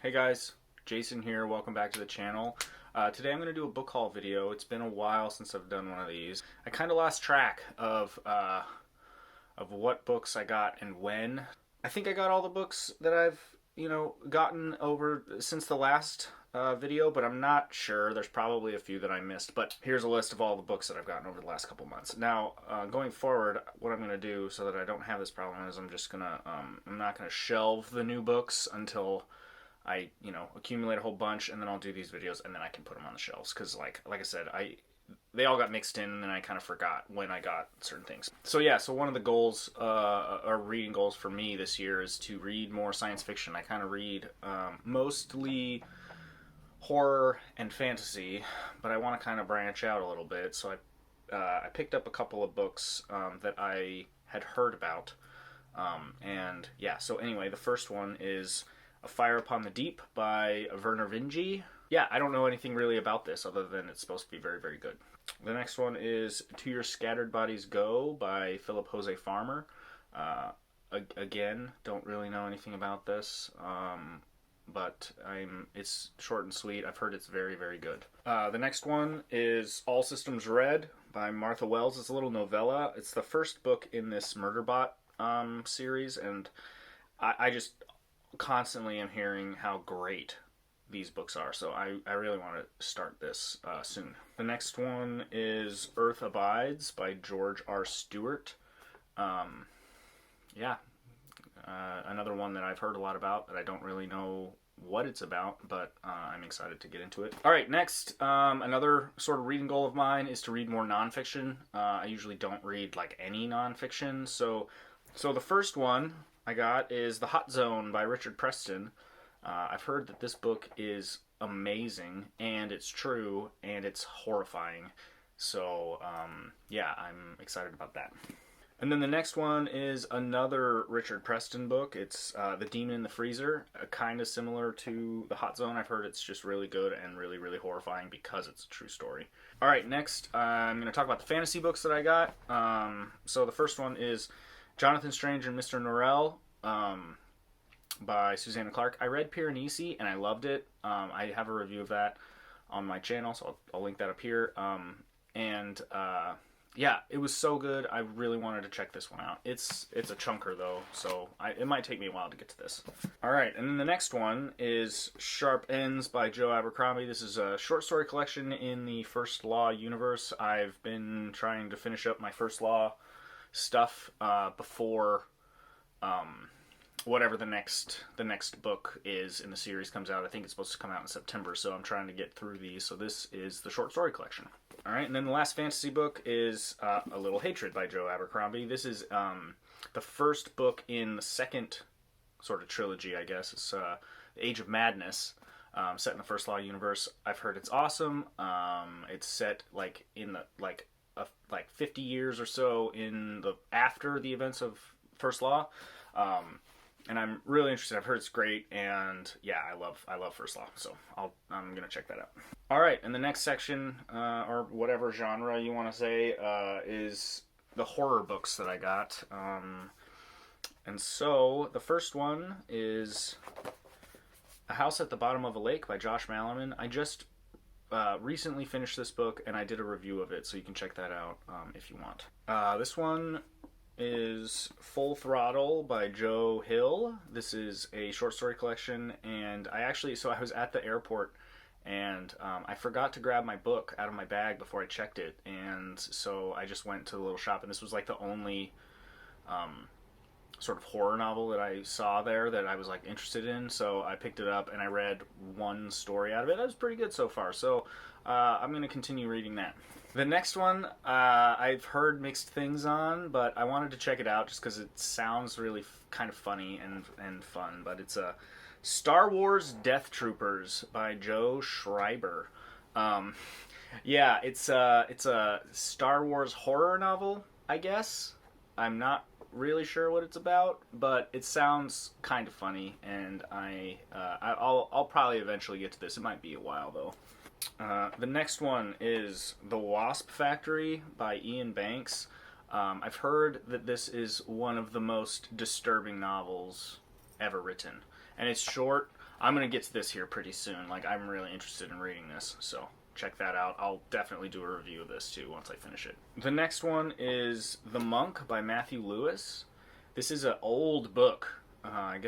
Hey guys, Jason here. Welcome back to the channel. Today I'm going to do a book haul video. It's been a while since I've done one of these. I kind of lost track of what books I got and when. I think I got all the books that I've gotten over since the last video, but I'm not sure. There's probably a few that I missed. But here's a list of all the books that I've gotten over the last couple months. Now, going forward, what I'm going to do so that I don't have this problem is I'm not gonna shelve the new books until I accumulate a whole bunch, and then I'll do these videos, and then I can put them on the shelves. Because like I said, they all got mixed in, and then I kind of forgot when I got certain things. So yeah, so one of the goals, or reading goals for me this year, is to read more science fiction. I kind of read mostly horror and fantasy, but I want to kind of branch out a little bit. So I picked up a couple of books that I had heard about, and yeah. So anyway, the first one is A Fire Upon the Deep by Werner Vinge. Yeah, I don't know anything really about this other than it's supposed to be very, very good. The next one is To Your Scattered Bodies Go by Philip Jose Farmer. Again, don't really know anything about this, but it's short and sweet. I've heard it's very, very good. The next one is All Systems Red by Martha Wells. It's a little novella. It's the first book in this Murderbot series, and I just constantly am hearing how great these books are, so I really want to start this soon. The next one is Earth Abides by George R. Stewart. Yeah, another one that I've heard a lot about that I don't really know what it's about, but I'm excited to get into it. All right, next, another sort of reading goal of mine is to read more nonfiction. I usually don't read like any nonfiction, so the first one I got is The Hot Zone by Richard Preston. I've heard that this book is amazing, and it's true, and it's horrifying. So, yeah, I'm excited about that. And then the next one is another Richard Preston book. It's The Demon in the Freezer, kind of similar to The Hot Zone. I've heard it's just really good and really, really horrifying because it's a true story. All right, next, I'm going to talk about the fantasy books that I got. So the first one is Jonathan Strange and Mr. Norrell by Susanna Clark. I read Piranesi and I loved it. I have a review of that on my channel, so I'll link that up here. Yeah, it was so good. I really wanted to check this one out. It's a chunker though, so it might take me a while to get to this. All right, and then the next one is Sharp Ends by Joe Abercrombie. This is a short story collection in the First Law universe. I've been trying to finish up my First Law stuff before whatever the next book is in the series comes out. I think it's supposed to come out in September, so I'm trying to get through these. So this is the short story collection. All right, and then the last fantasy book is A Little Hatred by Joe Abercrombie. This is the first book in the second sort of trilogy, I guess. It's The Age of Madness, set in the First Law universe. I've heard it's awesome. It's set like in the like 50 years or so after the events of First Law. And I'm really interested. I've heard it's great, and yeah, I love First Law, so I'm gonna check that out. All right, and the next section, or whatever genre you want to say, is the horror books that I got. And so the first one is A House at the Bottom of a Lake by Josh Malerman. I just recently finished this book, and I did a review of it, so you can check that out if you want. This one is Full Throttle by Joe Hill. This is a short story collection, and I was at the airport, and I forgot to grab my book out of my bag before I checked it, and so I just went to the little shop, and this was like the only sort of horror novel that I saw there that I was like interested in, so I picked it up and I read one story out of it. That was pretty good so far, so I'm going to continue reading that. The next one, I've heard mixed things on, but I wanted to check it out just because it sounds really kind of funny and fun. But it's a Star Wars Death Troopers by Joe Schreiber. Yeah, it's a Star Wars horror novel, I guess. I'm not really sure what it's about, but it sounds kind of funny, and I'll probably eventually get to this. It might be a while though. The next one is The Wasp Factory by Ian Banks. I've heard that this is one of the most disturbing novels ever written. And it's short. I'm going to get to this here pretty soon. Like, I'm really interested in reading this, so check that out. I'll definitely do a review of this too once I finish it. The next one is The Monk by Matthew Lewis. This is an old book. I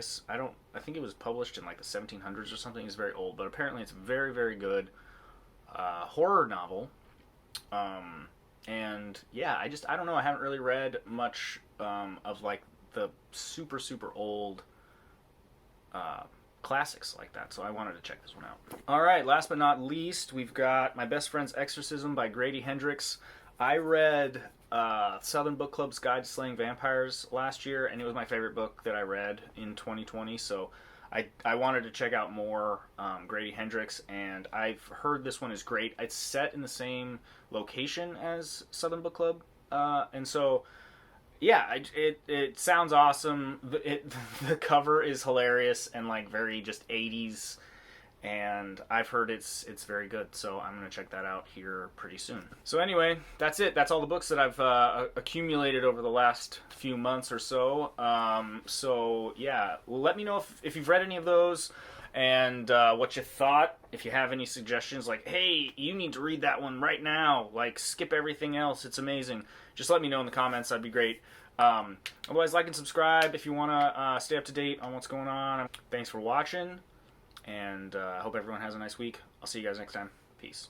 think it was published in like the 1700s or something. It's very old, but apparently it's a very, very good horror novel. And yeah, I don't know. I haven't really read much of like the super, super old classics like that, so I wanted to check this one out. All right, last but not least, we've got My Best Friend's Exorcism by Grady Hendrix. I read Southern Book Club's Guide to Slaying Vampires last year, and it was my favorite book that I read in 2020, so I wanted to check out more Grady Hendrix, and I've heard this one is great. It's set in the same location as Southern Book Club, and so yeah, it sounds awesome. The cover is hilarious and like very just 80s, and I've heard it's very good, so I'm gonna check that out here pretty soon. So anyway, that's it. That's all the books that I've accumulated over the last few months or so. So yeah, well, let me know if you've read any of those and what you thought. If you have any suggestions, like, hey, you need to read that one right now, like skip everything else, it's amazing, just let me know in the comments. That'd be great. Otherwise, like and subscribe if you want to stay up to date on what's going on. Thanks for watching, and I hope everyone has a nice week. I'll see you guys next time. Peace.